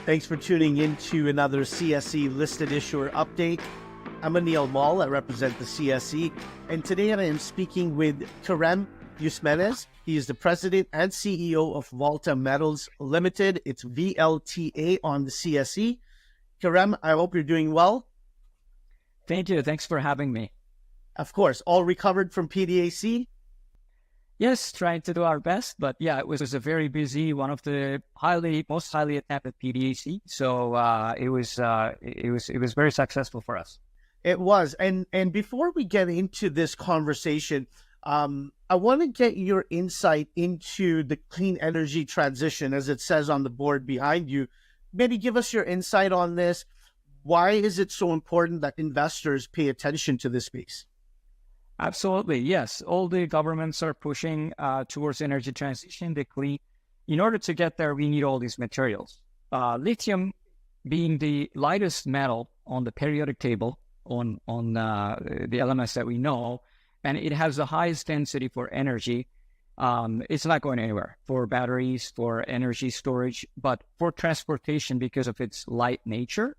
Thanks for tuning in to another CSE listed issuer update. I'm Anil Mall. I represent the CSE, and today I am speaking with Kerem Usenmez. He is the president and CEO of Volta Metals Ltd. It's VLTA on the CSE. Kerem, I hope you're doing well. Thank you. Thanks for having me. Of course, all recovered from PDAC? Yes, trying to do our best, but yeah, it was a very busy, one of the most highly attended PDAC. So it was very successful for us. It was, and before we get into this conversation, I want to get your insight into the clean energy transition, as it says on the board behind you. Maybe give us your insight on this. Why is it so important that investors pay attention to this space? Absolutely, yes. All the governments are pushing towards energy transition. In order to get there, we need all these materials. Lithium being the lightest metal on the periodic table on the elements that we know, and it has the highest density for energy. It's not going anywhere for batteries, for energy storage, but for transportation because of its light nature.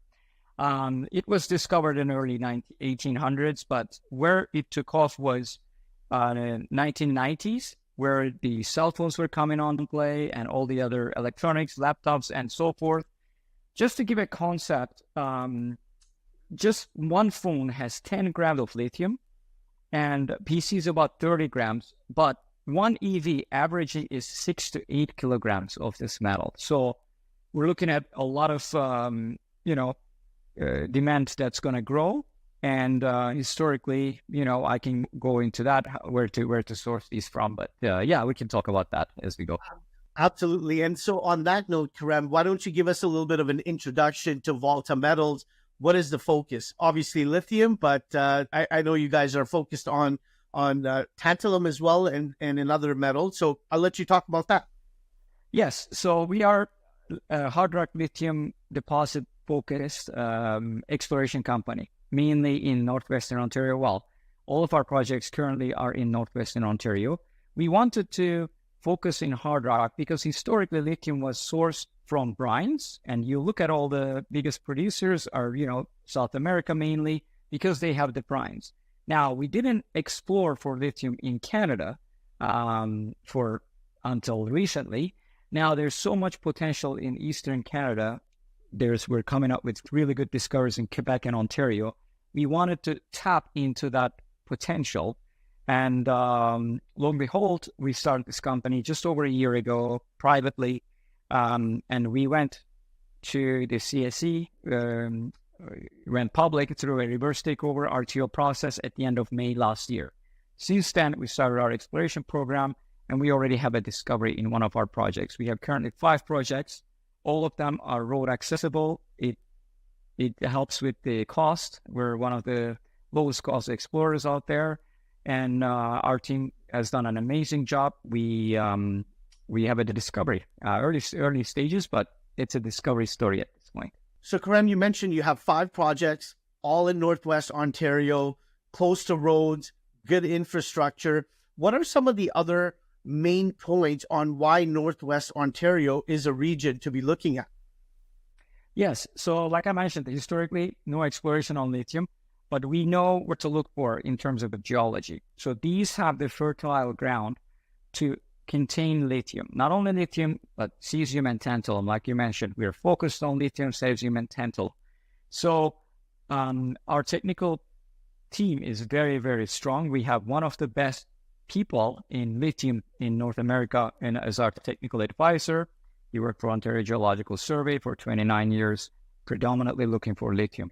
It was discovered in early 1800s, but where it took off was in 1990s, where the cell phones were coming on play and all the other electronics, laptops, and so forth. Just to give a concept, just one phone has 10 grams of lithium, and PC is about 30 grams, but one EV averaging is 6 to 8 kilograms of this metal. So we're looking at a lot of, demand that's going to grow. And historically, I can go into that, where to source these from. But yeah, we can talk about that as we go. Absolutely. And so on that note, Kerem, why don't you give us a little bit of an introduction to Volta Metals? What is the focus? Obviously lithium, but I know you guys are focused on tantalum as well and another metal. So I'll let you talk about that. Yes. So we are a hard rock lithium deposit focused exploration company, mainly in Northwestern Ontario. Well, all of our projects currently are in Northwestern Ontario. We wanted to focus in hard rock because historically lithium was sourced from brines, and you look at all the biggest producers are, South America mainly, because they have the brines. Now, we didn't explore for lithium in Canada until recently. Now, there's so much potential in Eastern Canada. We're coming up with really good discoveries in Quebec and Ontario. We wanted to tap into that potential. And lo and behold, we started this company just over a year ago privately. And we went to the CSE, went public through a reverse takeover RTO process at the end of May last year. Since then, we started our exploration program, and we already have a discovery in one of our projects. We have currently 5 projects. All of them are road accessible. It helps with the cost. We're one of the lowest cost explorers out there, and our team has done an amazing job. We have a discovery, early stages, but it's a discovery story at this point. So Kerem, you mentioned you have 5 projects, all in Northwest Ontario, close to roads, good infrastructure. What are some of the other main points on why Northwest Ontario is a region to be looking at? Yes. So like I mentioned, historically, no exploration on lithium, but we know what to look for in terms of the geology. So these have the fertile ground to contain lithium, not only lithium, but cesium and tantalum. Like you mentioned, we are focused on lithium, cesium, and tantalum. So our technical team is very, very strong. We have one of the best people in lithium in North America, and as our technical advisor. He worked for Ontario Geological Survey for 29 years, predominantly looking for lithium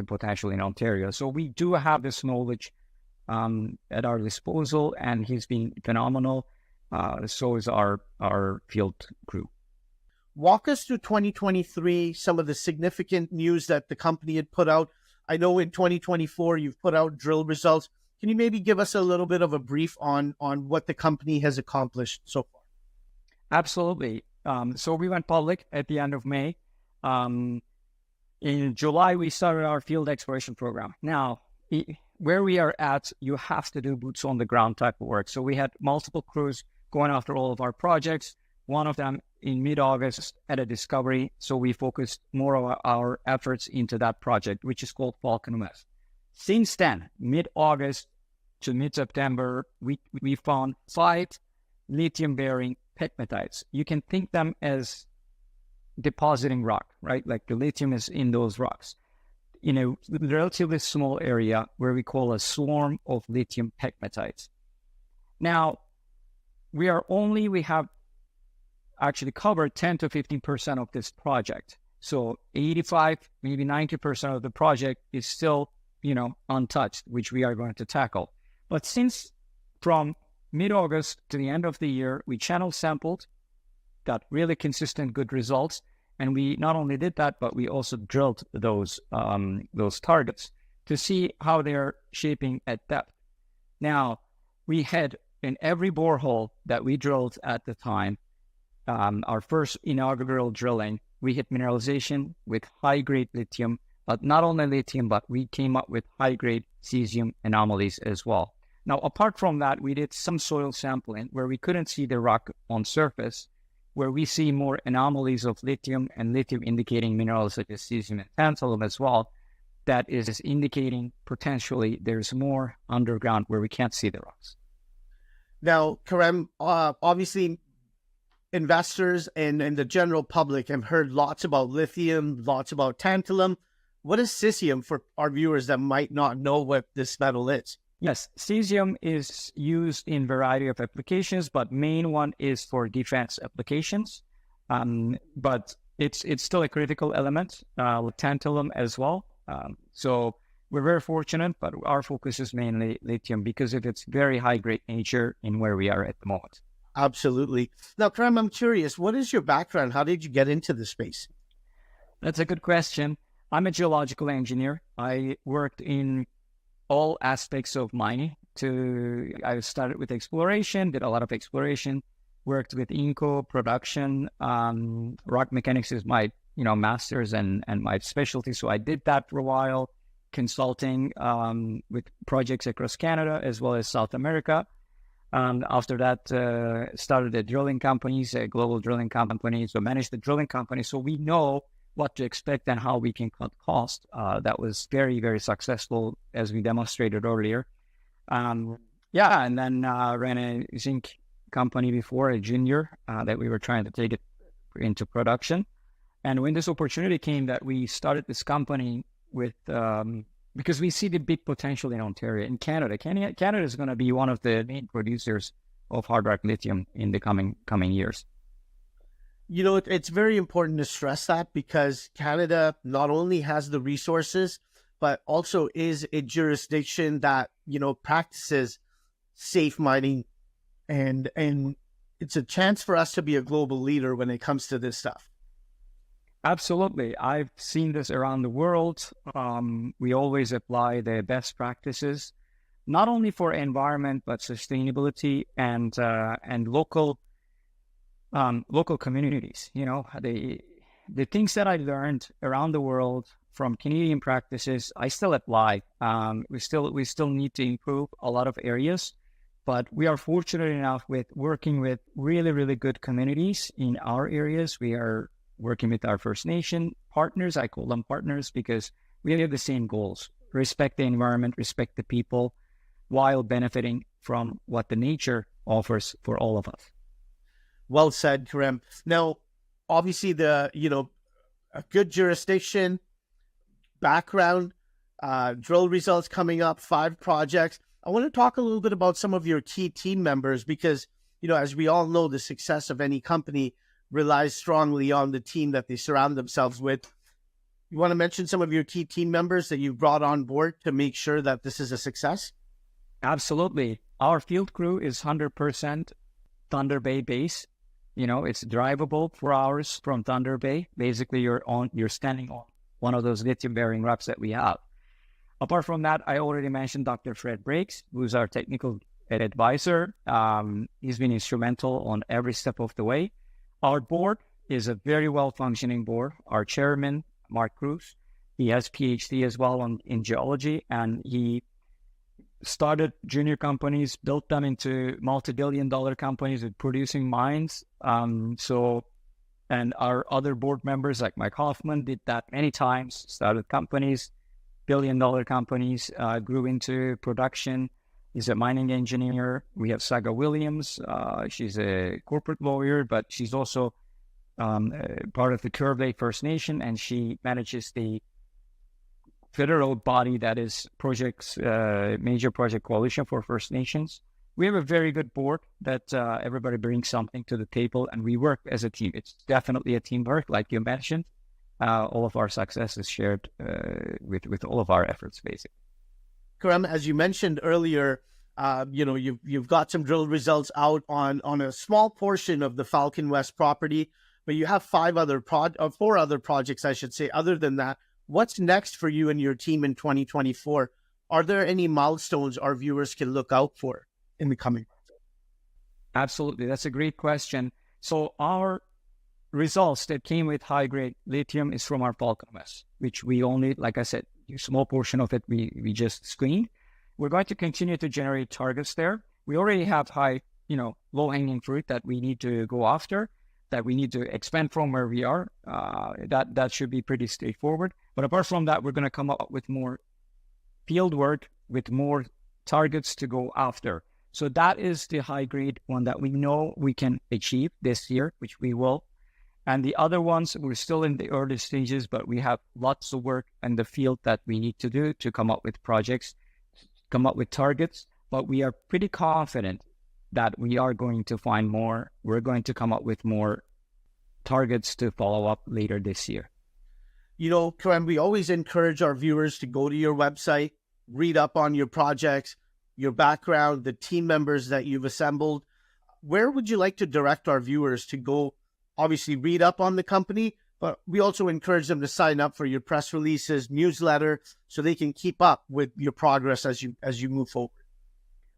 potential in Ontario. So we do have this knowledge at our disposal, and he's been phenomenal. So is our field crew. Walk us through 2023, some of the significant news that the company had put out. I know in 2024, you've put out drill results. Can you maybe give us a little bit of a brief on what the company has accomplished so far? Absolutely. So we went public at the end of May. In July, we started our field exploration program. Now, where we are at, you have to do boots on the ground type of work. So we had multiple crews going after all of our projects. one of them in mid-August at a discovery. So we focused more of our efforts into that project, which is called Volta. Since then, mid-August to mid-September, we found 5 lithium-bearing pegmatites. You can think them as depositing rock, right? Like the lithium is in those rocks in a relatively small area where we call a swarm of lithium pegmatites. Now, we have actually covered 10 to 15% of this project. So 85, maybe 90% of the project is still, untouched, which we are going to tackle. But since from mid-August to the end of the year, we channel sampled, got really consistent, good results. And we not only did that, but we also drilled those targets to see how they're shaping at depth. Now, we had in every borehole that we drilled at the time, our first inaugural drilling, we hit mineralization with high-grade lithium, but not only lithium, but we came up with high-grade cesium anomalies as well. Now, apart from that, we did some soil sampling where we couldn't see the rock on surface, where we see more anomalies of lithium and lithium indicating minerals such as cesium and tantalum as well. That is indicating potentially there's more underground where we can't see the rocks. Now, Kerem, obviously investors and the general public have heard lots about lithium, lots about tantalum. What is cesium for our viewers that might not know what this metal is? Yes, cesium is used in a variety of applications, but main one is for defense applications. But it's still a critical element with tantalum as well. So we're very fortunate, but our focus is mainly lithium because of its very high-grade nature in where we are at the moment. Absolutely. Now, Kerem, I'm curious, what is your background? How did you get into this space? That's a good question. I'm a geological engineer. I worked in all aspects of mining. I started with exploration, did a lot of exploration, worked with Inco production. Rock mechanics is my master's and my specialty. So I did that for a while, consulting with projects across Canada as well as South America. After that, started a drilling companies, a global drilling company. So managed the drilling company. So we know what to expect and how we can cut costs. That was very, very successful, as we demonstrated earlier. And then ran a zinc company before, a junior, that we were trying to take it into production. And when this opportunity came that we started this company with, because we see the big potential in Ontario and Canada. Canada is going to be one of the main producers of hard rock lithium in the coming years. It's very important to stress that because Canada not only has the resources, but also is a jurisdiction that, practices safe mining. And it's a chance for us to be a global leader when it comes to this stuff. Absolutely. I've seen this around the world. We always apply the best practices, not only for environment, but sustainability and local communities. The things that I learned around the world from Canadian practices, I still apply. We still need to improve a lot of areas, but we are fortunate enough with working with really, really good communities in our areas. We are working with our First Nation partners. I call them partners because we have the same goals: respect the environment, respect the people, while benefiting from what the nature offers for all of us. Well said, Kerem. Now, obviously, a good jurisdiction, background, drill results coming up, 5 projects. I want to talk a little bit about some of your key team members because, as we all know, the success of any company relies strongly on the team that they surround themselves with. You want to mention some of your key team members that you've brought on board to make sure that this is a success? Absolutely. Our field crew is 100% Thunder Bay base. It's drivable for hours from Thunder Bay. Basically, you're standing on one of those lithium-bearing rocks that we have. Apart from that, I already mentioned Dr. Fred Breaks, who's our technical advisor. He's been instrumental on every step of the way. Our board is a very well-functioning board. Our chairman, Mark Cruz, he has PhD as well in geology, and he started junior companies, built them into multi-billion-dollar companies with producing mines. And our other board members, like Mike Hoffman, did that many times, started companies, billion-dollar companies, grew into production. He's a mining engineer. We have Saga Williams. She's a corporate lawyer, but she's also part of the Curve Lake First Nation, and she manages the federal body that is Major Project Coalition for First Nations. We have a very good board that everybody brings something to the table, and we work as a team. It's definitely a teamwork, like you mentioned. All of our success is shared with all of our efforts, basically. Kerem, as you mentioned earlier, you've got some drill results out on a small portion of the Falcon West property, but you have four other projects, I should say. Other than that, what's next for you and your team in 2024? Are there any milestones our viewers can look out for in the coming months? Absolutely. That's a great question. So our results that came with high-grade lithium is from our Falcon West, which we only, like I said, a small portion of it we just screened. We're going to continue to generate targets there. We already have high, low-hanging fruit that we need to go after, that we need to expand from where we are. That should be pretty straightforward. But apart from that, we're going to come up with more field work, with more targets to go after. So that is the high-grade one that we know we can achieve this year, which we will. And the other ones, we're still in the early stages, but we have lots of work in the field that we need to do to come up with projects, come up with targets. But we are pretty confident that we are going to find more. We're going to come up with more targets to follow up later this year. Kerem, we always encourage our viewers to go to your website, read up on your projects, your background, the team members that you've assembled. Where would you like to direct our viewers to go? Obviously, read up on the company, but we also encourage them to sign up for your press releases, newsletter, so they can keep up with your progress as you move forward.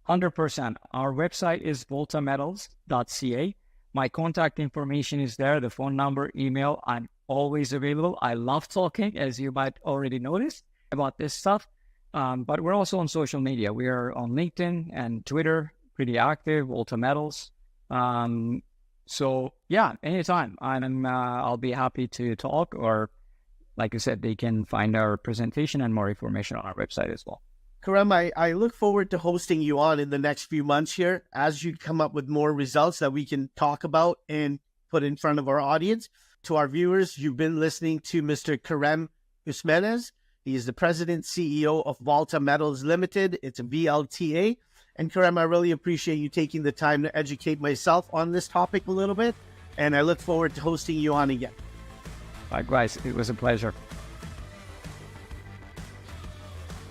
100%. Our website is voltametals.ca. My contact information is there, the phone number, email. I'm always available. I love talking, as you might already notice, about this stuff. But we're also on social media. We are on LinkedIn and Twitter, pretty active, Volta Metals. So yeah, anytime. I'll be happy to talk, or like you said, they can find our presentation and more information on our website as well. Kerem, I look forward to hosting you on in the next few months here as you come up with more results that we can talk about and put in front of our audience. To our viewers, you've been listening to Mr. Kerem Usenmez. He is the president, CEO of Volta Metals Ltd. It's a VLTA. And Kerem, I really appreciate you taking the time to educate myself on this topic a little bit. And I look forward to hosting you on again. Likewise, it was a pleasure.